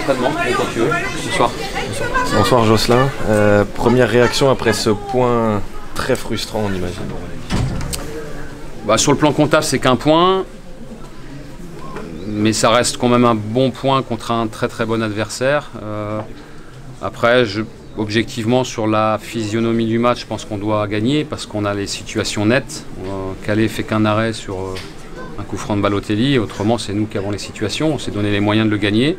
l'entraînement, quand tu veux. Bonsoir. Bonsoir Jocelyn. Première réaction après ce point très frustrant, on imagine. Sur le plan comptable, c'est qu'un point. Mais ça reste quand même un bon point contre un très très bon adversaire. Après, objectivement, sur la physionomie du match, je pense qu'on doit gagner parce qu'on a les situations nettes. Calais fait qu'un arrêt sur un coup franc de Balotelli. Autrement, c'est nous qui avons les situations. On s'est donné les moyens de le gagner.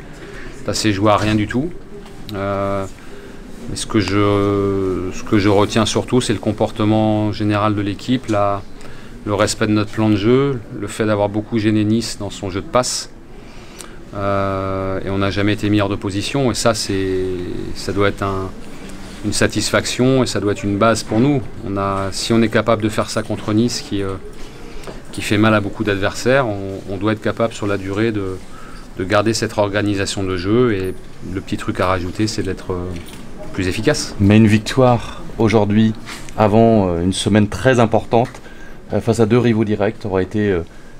Ça s'est joué à rien du tout. Mais ce que je retiens surtout, c'est le comportement général de l'équipe, le respect de notre plan de jeu, le fait d'avoir beaucoup gêné Nice dans son jeu de passe. Et on n'a jamais été meilleur de position. Et ça doit être une satisfaction et ça doit être une base pour nous. Si on est capable de faire ça contre Nice, qui fait mal à beaucoup d'adversaires, on doit être capable sur la durée de garder cette organisation de jeu. Et le petit truc à rajouter, c'est d'être plus efficace. Mais une victoire aujourd'hui, avant une semaine très importante, face à deux rivaux directs, aurait été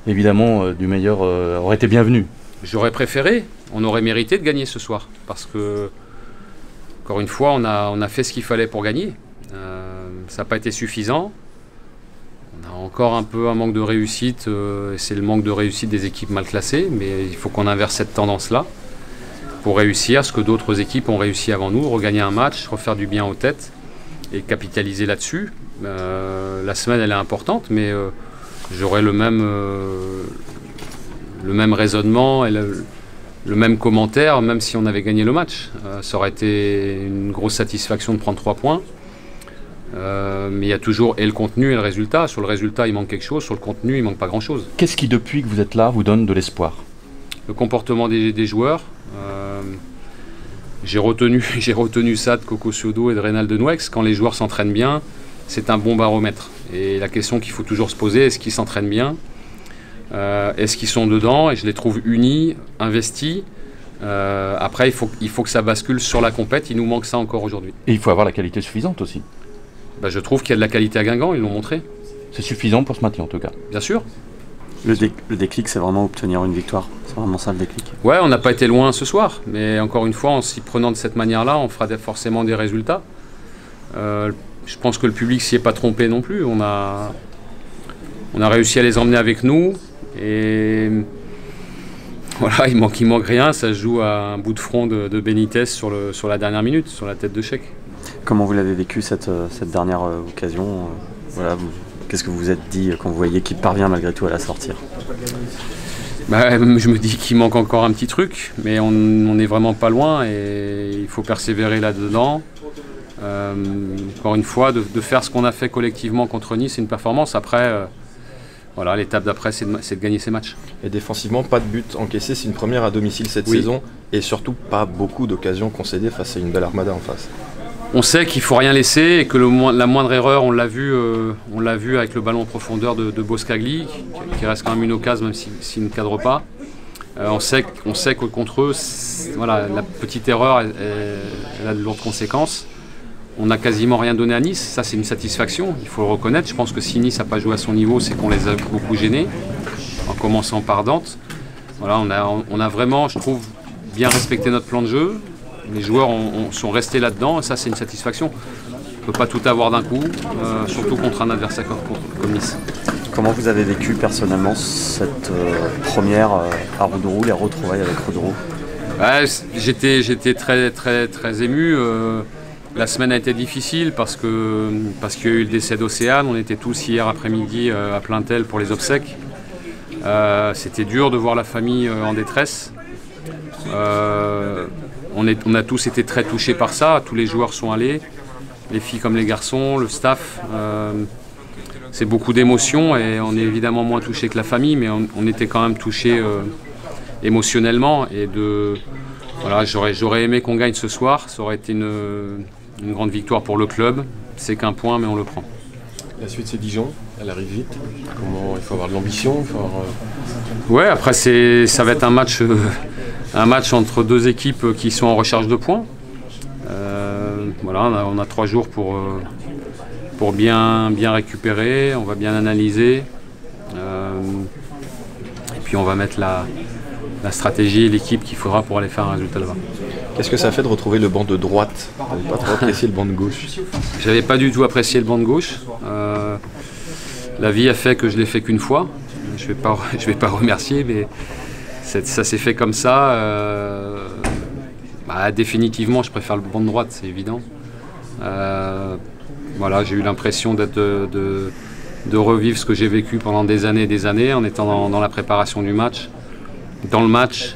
évidemment du meilleur, aurait été bienvenue. J'aurais préféré, on aurait mérité de gagner ce soir, parce que, encore une fois, on a fait ce qu'il fallait pour gagner. Ça n'a pas été suffisant. On a encore un peu un manque de réussite, et c'est le manque de réussite des équipes mal classées, mais il faut qu'on inverse cette tendance-là pour réussir ce que d'autres équipes ont réussi avant nous, regagner un match, refaire du bien aux têtes et capitaliser là-dessus. La semaine, elle est importante, mais j'aurais le même raisonnement et le même commentaire, même si on avait gagné le match. Ça aurait été une grosse satisfaction de prendre 3 points. Mais il y a toujours et le contenu et le résultat. Sur le résultat, il manque quelque chose. Sur le contenu, il manque pas grand-chose. Qu'est-ce qui, depuis que vous êtes là, vous donne de l'espoir? Le comportement des joueurs. J'ai retenu ça de Coco Ciodo et de Reynald Nouex. Quand les joueurs s'entraînent bien, c'est un bon baromètre. Et la question qu'il faut toujours se poser, est-ce qu'ils s'entraînent bien? Est-ce qu'ils sont dedans? Et je les trouve unis, investis. Après, il faut que ça bascule sur la compète. Il nous manque ça encore aujourd'hui. Et il faut avoir la qualité suffisante aussi. Je trouve qu'il y a de la qualité à Guingamp, ils l'ont montré. C'est suffisant pour ce maintien en tout cas. Bien sûr. Le déclic, c'est vraiment obtenir une victoire. C'est vraiment ça le déclic. Ouais, on n'a pas été loin ce soir. Mais encore une fois, en s'y prenant de cette manière-là, on fera forcément des résultats. Je pense que le public s'y est pas trompé non plus. On a réussi à les emmener avec nous. Et voilà, il manque rien. Ça se joue à un bout de front de Benitez sur la dernière minute, sur la tête de chèque. Comment vous l'avez vécu cette dernière occasion? Qu'est-ce que vous vous êtes dit quand vous voyez qu'il parvient malgré tout à la sortir? Je me dis qu'il manque encore un petit truc, mais on n'est vraiment pas loin et il faut persévérer là-dedans. Encore une fois, de faire ce qu'on a fait collectivement contre Nice, c'est une performance. Après, l'étape d'après, c'est de gagner ces matchs. Et défensivement, pas de but encaissé, c'est une première à domicile cette saison, et surtout pas beaucoup d'occasions concédées face à une belle armada en face. On sait qu'il ne faut rien laisser et que la moindre erreur, on l'a vu avec le ballon en profondeur de Boscagli, qui reste quand même une occasion, même s'il ne cadre pas. On sait que contre eux, la petite erreur, elle a de lourdes conséquences. On n'a quasiment rien donné à Nice, ça c'est une satisfaction, il faut le reconnaître. Je pense que si Nice n'a pas joué à son niveau, c'est qu'on les a beaucoup gênés, en commençant par Dante. On a vraiment, je trouve, bien respecté notre plan de jeu. Les joueurs sont restés là-dedans et ça c'est une satisfaction. On ne peut pas tout avoir d'un coup, surtout contre un adversaire comme Nice. Comment vous avez vécu personnellement cette première à Roudroux, les retrouvailles avec Roudroux? J'étais très, très, très ému. La semaine a été difficile parce qu'il y a eu le décès d'Océane. On était tous hier après-midi à Plaintel pour les obsèques. C'était dur de voir la famille en détresse. On a tous été très touchés par ça. Tous les joueurs sont allés, les filles comme les garçons, le staff. C'est beaucoup d'émotions et on est évidemment moins touchés que la famille, mais on était quand même touchés émotionnellement. Et j'aurais aimé qu'on gagne ce soir. Ça aurait été une grande victoire pour le club. C'est qu'un point, mais on le prend. La suite, c'est Dijon. Elle arrive vite. Il faut avoir de l'ambition. Ouais, après, ça va être un match entre deux équipes qui sont en recherche de points. On a 3 jours pour bien récupérer. On va bien analyser. Et puis, on va mettre la stratégie et l'équipe qu'il faudra pour aller faire un résultat là-bas. Qu'est-ce que ça fait de retrouver le banc de droite? Vous n'avez pas trop apprécié le banc de gauche? J'avais pas du tout apprécié le banc de gauche. La vie a fait que je l'ai fait qu'une fois. Je vais pas remercier, mais ça s'est fait comme ça. Définitivement, je préfère le banc de droite, c'est évident. Voilà, j'ai eu l'impression de revivre ce que j'ai vécu pendant des années en étant dans la préparation du match. Dans le match,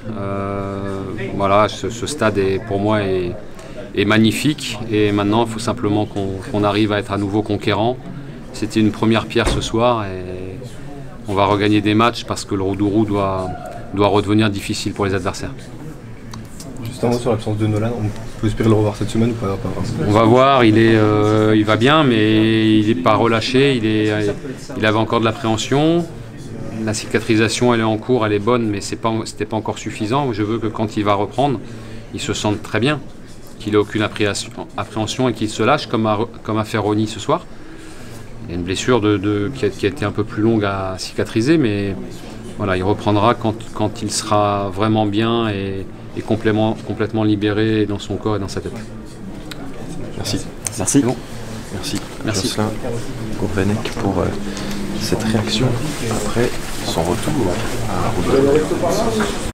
voilà, ce stade pour moi est magnifique et maintenant il faut simplement qu'on arrive à être à nouveau conquérant. C'était une première pierre ce soir et on va regagner des matchs parce que le Roudourou doit redevenir difficile pour les adversaires. Juste un mot sur l'absence de Nolan, on peut espérer le revoir cette semaine ou pas? On va voir, il va bien mais il n'est pas relâché, il avait encore de l'appréhension. La cicatrisation elle est en cours, elle est bonne mais c'était pas encore suffisant. Je veux que quand il va reprendre, il se sente très bien, qu'il n'ait aucune appréhension et qu'il se lâche comme a fait Ronny ce soir. Il y a une blessure qui a été un peu plus longue à cicatriser mais voilà, il reprendra quand il sera vraiment bien et complètement libéré dans son corps et dans sa tête. Merci. Merci. Bon. Merci. Jocelyn Gourvenec pour cette réaction après son retour à Roudourou.